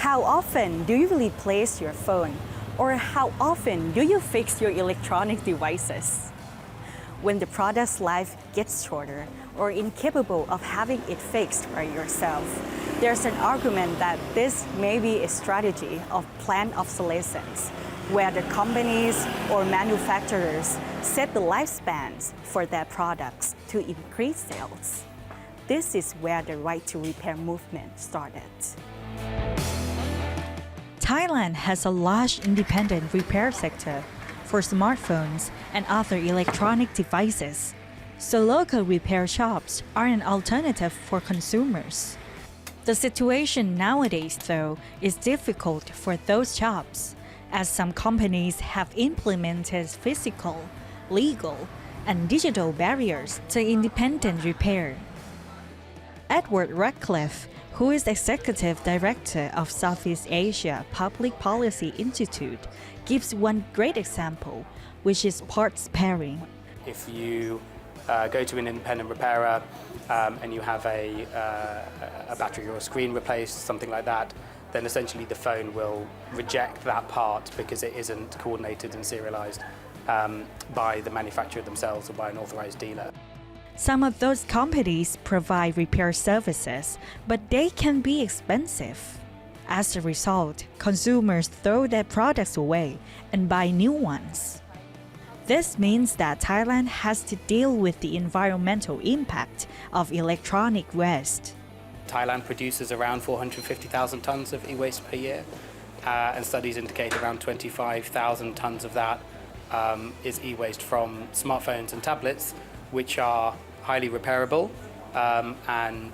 How often do you replace your phone? Or how often do you fix your electronic devices? When the product's life gets shorter or incapable of having it fixed by yourself, there's an argument that this may be a strategy of planned obsolescence, where the companies or manufacturers set the lifespans for their products to increase sales. This is where the right to repair movement started. Thailand has a large independent repair sector for smartphones and other electronic devices, so local repair shops are an alternative for consumers. The situation nowadays, though, is difficult for those shops, as some companies have implemented physical, legal, and digital barriers to independent repair. Edward Radcliffe, who is Executive Director of Southeast Asia Public Policy Institute, gives one great example, which is parts pairing. If you go to an independent repairer and you have a battery or a screen replaced, something like that, then essentially the phone will reject that part because it isn't coordinated and serialized by the manufacturer themselves or by an authorized dealer. Some of those companies provide repair services, but they can be expensive. As a result, consumers throw their products away and buy new ones. This means that Thailand has to deal with the environmental impact of electronic waste. Thailand produces around 450,000 tons of e-waste per year, and studies indicate around 25,000 tons of that is e-waste from smartphones and tablets, which are highly repairable and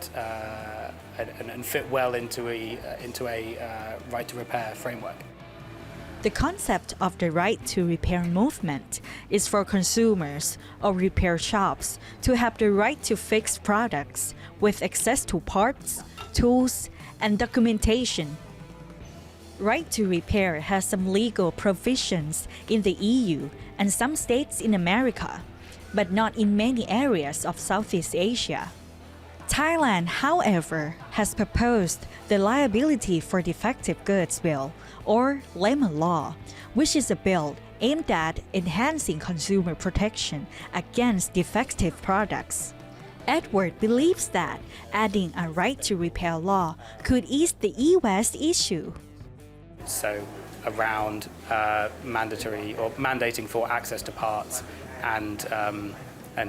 fit well into a right to repair framework. The concept of the right to repair movement is for consumers or repair shops to have the right to fix products with access to parts, tools, and documentation. Right to repair has some legal provisions in the EU and some states in America, but not in many areas of Southeast Asia. Thailand, however, has proposed the Liability for Defective Goods Bill, or Lemon Law, which is a bill aimed at enhancing consumer protection against defective products. Edward believes that adding a right to repair law could ease the e-waste issue. So around mandatory or mandating for access to parts and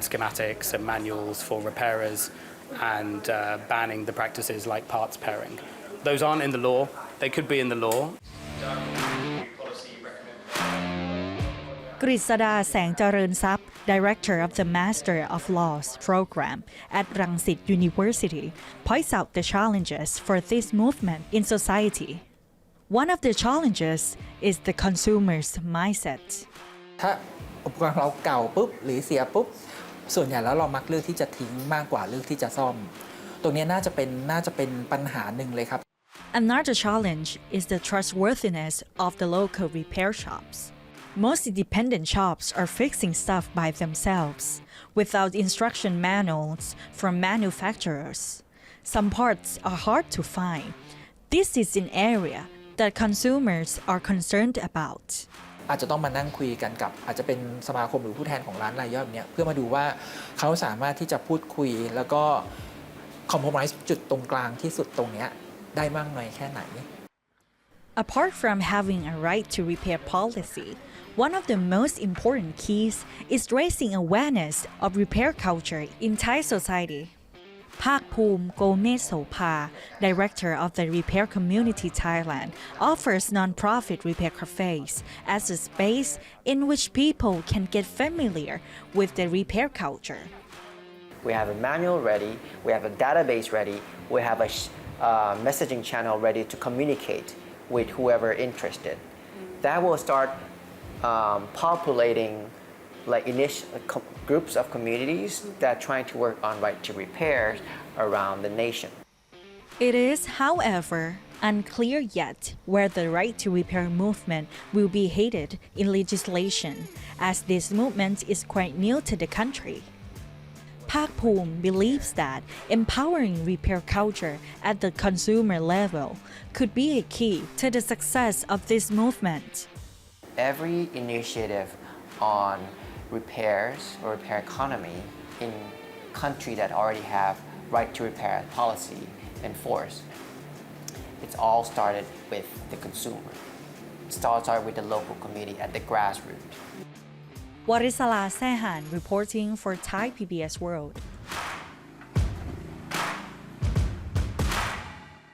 schematics and manuals for repairers and banning the practices like parts pairing. Those aren't in the law. They could be in the law. กฤษดาแสงเจริญทรัพย์ Director of the Master of Laws program at Rangsit University, points out the challenges for this movement in society. One of the challenges is the consumer's mindset. ถ้าอุปกรณ์เราเก่าปุ๊บหรือเสียปุ๊บส่วนใหญ่แล้วเรามักเลือกที่จะทิ้งมากกว่าเลือกที่จะซ่อมตรงนี้น่าจะเป็นปัญหาหนึ่งเลยครับ Another challenge is the trustworthiness of the local repair shops. Most independent shops are fixing stuff by themselves without instruction manuals from manufacturers. Some parts are hard to find. This is an area that consumers are concerned about. อาจจะต้องมานั่งคุยกันกับอาจจะเป็นสมาคมหรือผู้แทนของร้านรายย่อยเนี่ยเพื่อมาดูว่าเขาสามารถที่จะพูดคุยแล้วก็คอมโพรไมซ์จุดตรงกลางที่สุดตรงนี้ได้มากน้อยแค่ไหน Apart from having a right to repair policy, one of the most important keys is raising awareness of repair culture in Thai society. Park Poom Gomesopa, Director of the Repair Community Thailand, offers non-profit repair cafes as a space in which people can get familiar with the repair culture. We have a manual ready, we have a database ready, we have a messaging channel ready to communicate with whoever interested. That will start populating like initial groups of communities that are trying to work on right to repair around the nation. It is, however, unclear yet where the right to repair movement will be headed in legislation, as this movement is quite new to the country. Pakpoom believes that empowering repair culture at the consumer level could be a key to the success of this movement. Every initiative on repairs or repair economy in countries that already have right to repair policy enforced, it's all started with the consumer. It started with the local community at the grassroots. Warisala Sehan reporting for Thai PBS World.